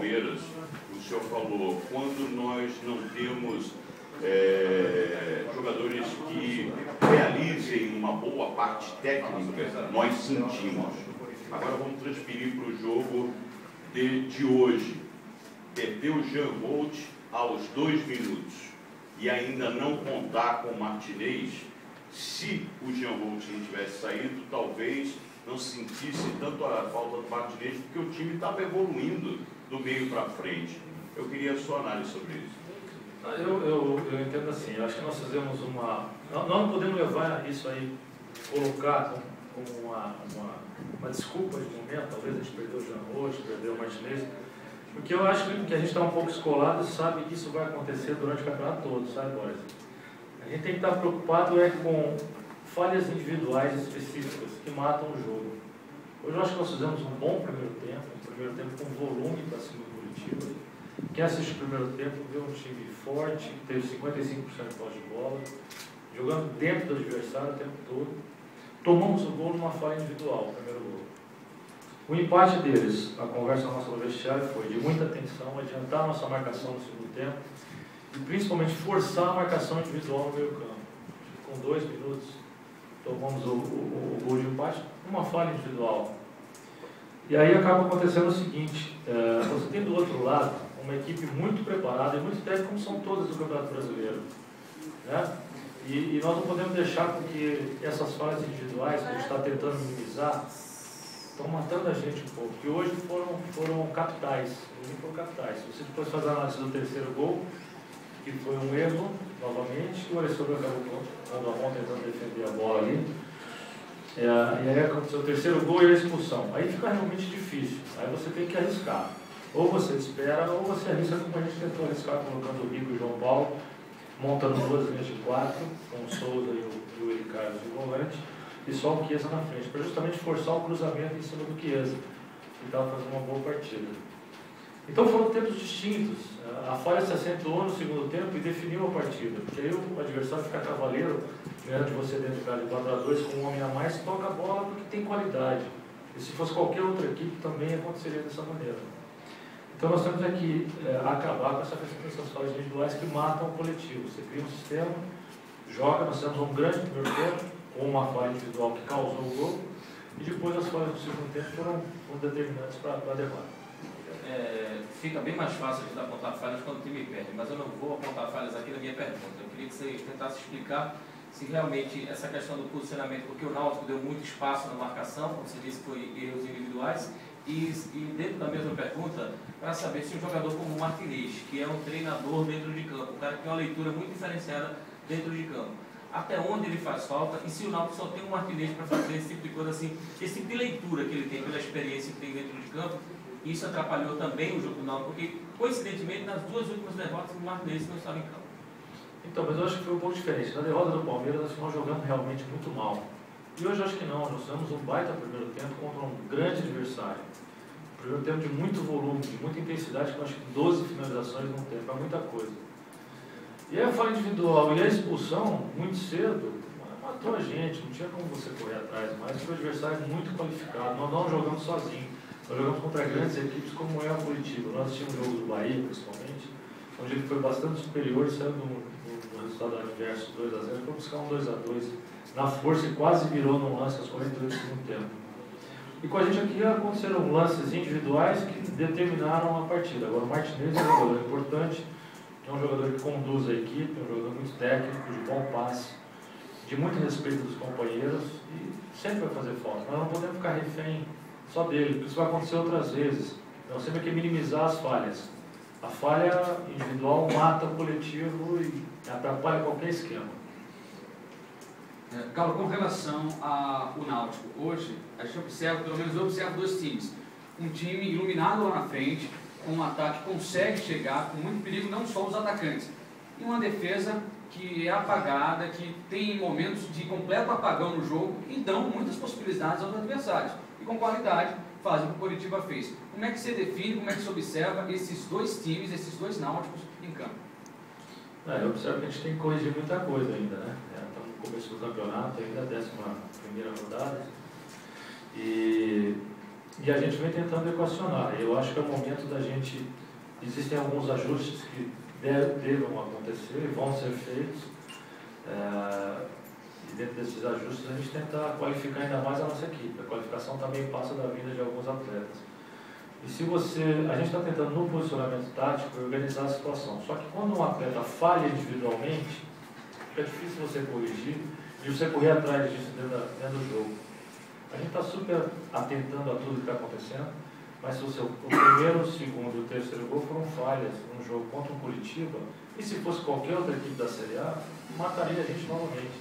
Palmeiras, o senhor falou, quando nós não temos jogadores que realizem uma boa parte técnica, nós sentimos. Agora vamos transferir para o jogo de hoje. Perdeu o Jean Holt aos 2 minutos e ainda não contar com o Martinez. Se o Jean Holt não tivesse saído, talvez não sentisse tanto a falta do Martinez, porque o time estava evoluindo do meio para frente. Eu queria a sua análise sobre isso. Eu entendo assim, eu acho que nós fizemos uma... Nós não podemos levar isso aí, colocar como uma desculpa de momento, talvez a gente perdeu o Jean Holt, perdeu o Martinez, porque eu acho que a gente está um pouco escolado e sabe que isso vai acontecer durante o campeonato todo, sabe, Boris? A gente tem que estar preocupado com falhas individuais específicas que matam o jogo. Hoje eu acho que nós fizemos um bom primeiro tempo com volume para cima do Curitiba. Quem assiste o primeiro tempo vê um time forte, que teve 55% de posse de bola, jogando dentro do adversário o tempo todo. Tomamos o gol numa falha individual, o primeiro gol. O empate deles, a conversa nossa no vestiário foi de muita atenção, adiantar a nossa marcação no segundo tempo e principalmente forçar a marcação individual no meio campo. Com 2 minutos, tomamos o gol de empate, uma falha individual. E aí acaba acontecendo o seguinte, você tem do outro lado uma equipe muito preparada e muito técnica, como são todas do Campeonato Brasileiro, né? E nós não podemos deixar com que essas falhas individuais que a gente está tentando minimizar estão matando a gente um pouco, que hoje foram capitais. Se você depois faz a análise do terceiro gol, que foi um erro, novamente, o Alessandro acabou dando a mão tentando defender a bola ali. E aí aconteceu o terceiro gol e a expulsão. Aí fica realmente difícil. Aí você tem que arriscar. Ou você espera, ou você arrisca como a gente tentou arriscar, colocando o Rico e o João Paulo, montando 2 linhas de 4, com o Souza e o Eli Carlos de volante, e só o Chiesa na frente, para justamente forçar o cruzamento em cima do Chiesa, que estava fazendo uma boa partida. Então foram tempos distintos. A falha se acentuou no segundo tempo e definiu a partida, porque aí o adversário fica cavaleiro, ganhando de você dentro de casa de 4-2 com um homem a mais, toca a bola porque tem qualidade. E se fosse qualquer outra equipe também aconteceria dessa maneira. Então nós temos que acabar com essa questão dessas falhas individuais que matam o coletivo. Você cria um sistema, joga, nós temos um grande primeiro tempo, com uma falha individual que causou o gol, e depois as falhas do segundo tempo foram determinantes para a derrota. Fica bem mais fácil de apontar falhas quando o time perde, mas eu não vou apontar falhas aqui na minha pergunta. Eu queria que você tentasse explicar se realmente essa questão do posicionamento, porque o Náutico deu muito espaço na marcação, como você disse, foi erros individuais, e dentro da mesma pergunta, para saber se um jogador como o Martinez, que é um treinador dentro de campo, um cara que tem uma leitura muito diferenciada dentro de campo, até onde ele faz falta, e se o Náutico só tem um Martinez para fazer esse tipo de coisa assim, esse tipo de leitura que ele tem, pela experiência que tem dentro de campo, isso atrapalhou também o jogo do Náutico, porque coincidentemente nas 2 últimas derrotas o Martinez não estava em campo. Então, mas eu acho que foi um pouco diferente. Na derrota do Palmeiras, nós jogamos realmente muito mal. E hoje eu acho que não, nós fizemos um baita primeiro tempo contra um grande adversário. Primeiro tempo de muito volume, de muita intensidade, com acho que 12 finalizações num tempo, é muita coisa. E aí a falha individual e a expulsão, muito cedo, matou a gente, não tinha como você correr atrás, mas foi um adversário muito qualificado, nós não jogamos sozinhos, nós jogamos contra grandes equipes como é a Curitiba. Nós tínhamos o jogo do Bahia, principalmente, onde ele foi bastante superior, saindo do resultado adverso 2-0, foi buscar um 2-2 na força e quase virou num lance aos 48 do segundo tempo. E com a gente aqui aconteceram lances individuais que determinaram a partida. Agora o Martinez é um jogador importante, é um jogador que conduz a equipe, é um jogador muito técnico, de bom passe, de muito respeito dos companheiros e sempre vai fazer falta. Nós não podemos ficar refém só dele, porque isso vai acontecer outras vezes. Nós temos que minimizar as falhas. A falha individual mata o coletivo e atrapalha qualquer esquema. Galo, com relação ao Náutico, hoje a gente observa, pelo menos eu observo 2 times. Um time iluminado lá na frente, com um ataque que consegue chegar com muito perigo, não só os atacantes. E uma defesa que é apagada, que tem momentos de completo apagão no jogo e dão muitas possibilidades aos adversários. E com qualidade fazem o que o Curitiba fez. Como é que você define, como é que você observa esses 2 times, esses 2 náuticos em campo? Eu observo que a gente tem que corrigir muita coisa ainda, né? Estamos no começo do campeonato, ainda a 11ª rodada. E E a gente vem tentando equacionar. Eu acho que é o momento da gente... Existem alguns ajustes que devam acontecer e vão ser feitos. E dentro desses ajustes a gente tenta qualificar ainda mais a nossa equipe. A qualificação também passa da vinda de alguns atletas. E se a gente está tentando no posicionamento tático organizar a situação. Só que quando um atleta falha individualmente, é difícil você corrigir e você correr atrás disso dentro do jogo. A gente está super atentando a tudo que está acontecendo, mas se o primeiro, o segundo e o terceiro gol foram falhas num jogo contra o Curitiba, e se fosse qualquer outra equipe da Série A, mataria a gente novamente.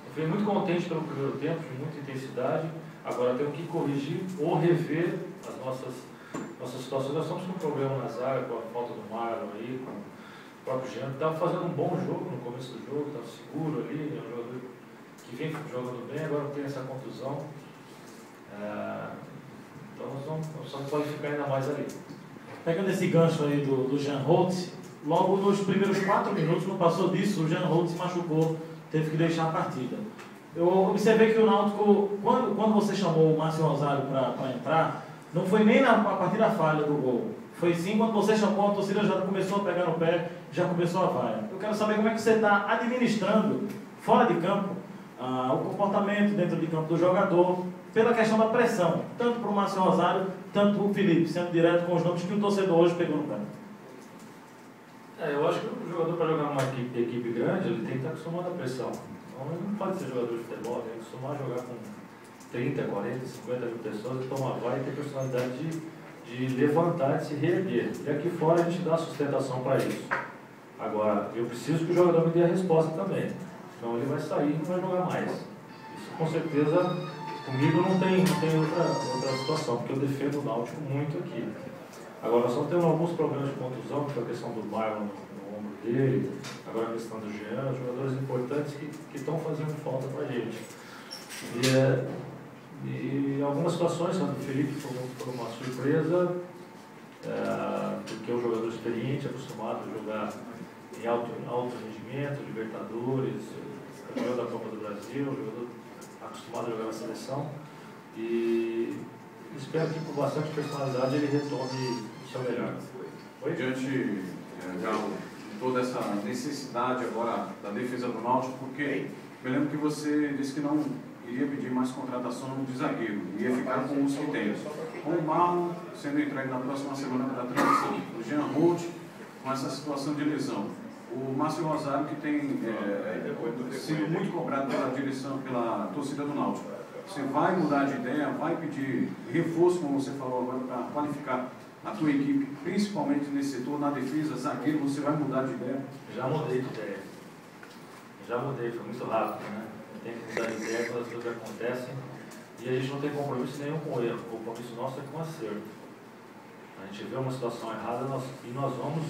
Eu fui muito contente pelo primeiro tempo, de muita intensidade. Agora temos que corrigir ou rever as nossas situações. Nós estamos com um problema na zaga, com a falta do Marlon aí, com o próprio Jean, que estava fazendo um bom jogo no começo do jogo, estava seguro ali, é um jogador que vem jogando bem, agora tem essa contusão. Então nós vamos qualificar ainda mais ali. Pegando esse gancho aí do Jean Holtz, logo nos primeiros 4 minutos, não passou disso, o Jean Holtz se machucou, teve que deixar a partida. Eu observei que o Náutico, quando você chamou o Márcio Rosário para entrar, não foi nem a partir da falha do gol. Foi sim quando você chamou, a torcida já começou a pegar no pé, já começou a vaia. Eu quero saber como é que você está administrando, fora de campo, o comportamento dentro de campo do jogador, pela questão da pressão, tanto para o Márcio Rosário, tanto para o Felipe, sendo direto com os nomes que o torcedor hoje pegou no pé. Eu acho que o jogador, para jogar numa equipe grande, ele tem que estar acostumado à pressão. Então, ele não pode ser jogador de futebol, tem que acostumar a jogar com 30, 40, 50 mil pessoas e tomar vai e ter personalidade de levantar, de se reerguer. E aqui fora a gente dá sustentação para isso. Agora, eu preciso que o jogador me dê a resposta também. Senão ele vai sair e não vai jogar mais. Isso com certeza, comigo não tem outra situação, porque eu defendo o Náutico muito aqui. Agora, nós estamos tendo alguns problemas de contusão, que é a questão do Marlon no ombro dele, agora a questão do Jean, jogadores importantes que estão fazendo falta para a gente. E algumas situações, o Felipe foi uma surpresa, porque é um jogador experiente, acostumado a jogar em alto rendimento, Libertadores, campeão da Copa do Brasil, jogador acostumado a jogar na seleção. E espero que com bastante personalidade ele retome o seu melhor. Diante de toda essa necessidade agora da defesa do Náutico, porque me lembro que você disse que não iria pedir mais contratação de zagueiro, ia ficar com os que tem. Com o Marlon sendo entregue na próxima semana para a transição, o Jean Holt com essa situação de lesão, o Márcio Rosário que tem sido muito cobrado pela direção, pela torcida do Náutico. Você vai mudar de ideia, vai pedir reforço, como você falou agora, para qualificar a tua equipe, principalmente nesse setor, na defesa, zagueiro, você vai mudar de ideia? Já mudei de ideia. Já mudei, foi muito rápido, né? Tem que mudar de ideia quando as coisas acontecem e a gente não tem compromisso nenhum com o erro. O compromisso nosso é com o acerto. A gente vê uma situação errada e nós vamos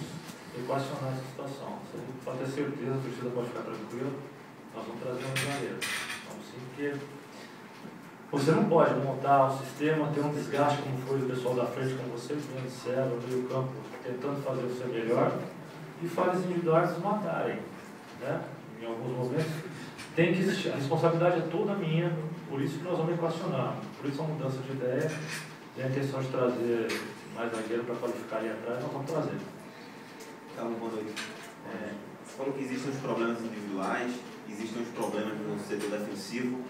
equacionar essa situação. Você pode ter certeza, a torcida pode ficar tranquila, nós vamos trazer um zagueiro. Então, sim, porque você não pode montar um sistema, ter um desgaste como foi o pessoal da frente, como vocês bem disseram, no meio campo, tentando fazer o seu melhor, e falhas individuais nos matarem. Né? Em alguns momentos tem que existir. A responsabilidade é toda minha, por isso que nós vamos equacionar. Por isso a mudança de ideia e a intenção de trazer mais zagueiro para qualificar ali atrás, nós vamos trazer. Calma, boa noite. Você falou que existem os problemas individuais, existem os problemas no setor defensivo,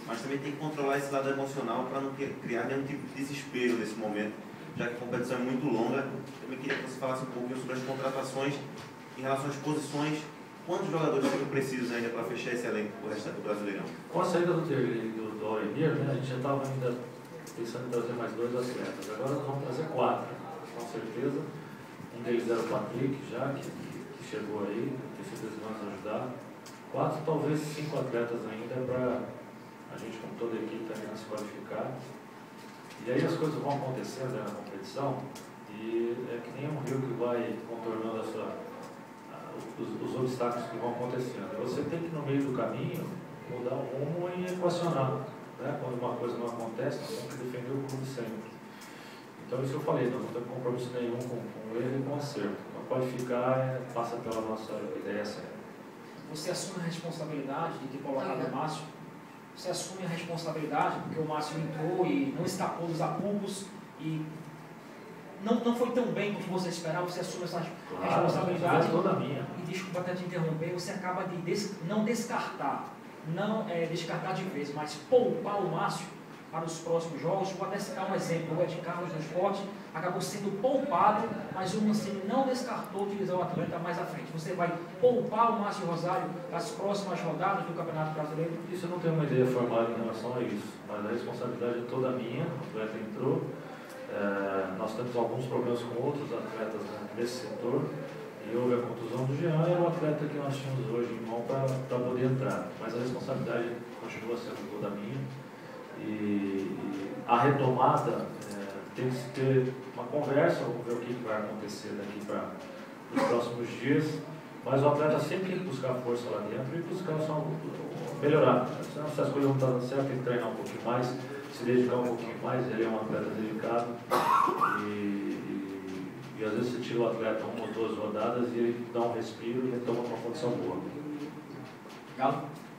mas também tem que controlar esse lado emocional para não criar nenhum tipo de desespero nesse momento, já que a competição é muito longa. Também queria que você falasse um pouquinho sobre as contratações em relação às posições. Quantos jogadores ficam precisos ainda para fechar esse elenco do restante do Brasileirão? Com a saída do Auremir, né, a gente já estava ainda pensando em trazer mais 2 atletas. Agora nós vamos trazer 4, com certeza. Um deles era o Patrick, já, que chegou aí, tem certeza que vai nos ajudar. 4, talvez 5 atletas ainda para a gente, como toda a equipe, também se qualificar. E aí as coisas vão acontecendo, né, na competição, e é que nem um rio que vai contornando os obstáculos que vão acontecendo. Você tem que, no meio do caminho, mudar o rumo e equacionar. Né? Quando uma coisa não acontece, nós temos que defender o clube sempre. Então, isso eu falei, nós não temos compromisso nenhum com ele e com o acerto. Então, qualificar passa pela nossa ideia séria. Você assume a responsabilidade de ter colocado o Márcio você assume a responsabilidade, porque o Márcio entrou e não escapou dos apupos e não foi tão bem como você esperava, você assume essa responsabilidade. Toda minha. E desculpa até te interromper, você acaba de não descartar, descartar de vez, mas poupar o Márcio para os próximos jogos. Vou até citar um exemplo: o Ed Carlos no Sport acabou sendo poupado, mas o Mancini não descartou utilizar o atleta mais à frente. Você vai poupar o Márcio Rosário para as próximas rodadas do Campeonato Brasileiro? Isso eu não tenho uma ideia formada em relação a isso, mas a responsabilidade é toda minha. O atleta entrou, nós temos alguns problemas com outros atletas nesse setor, e houve a contusão do Jean, era o atleta que nós tínhamos hoje em mão para poder entrar, mas a responsabilidade continua sendo toda minha. E a retomada tem que ter uma conversa, vamos ver o que vai acontecer daqui para os próximos dias, mas o atleta sempre tem que buscar força lá dentro e buscar só melhorar. Se as coisas não estão dando certo, tem que treinar um pouquinho mais, se dedicar um pouquinho mais. Ele é um atleta dedicado e às vezes você tira o atleta 1 ou 2 rodadas e ele dá um respiro e ele toma uma condição boa. Galo?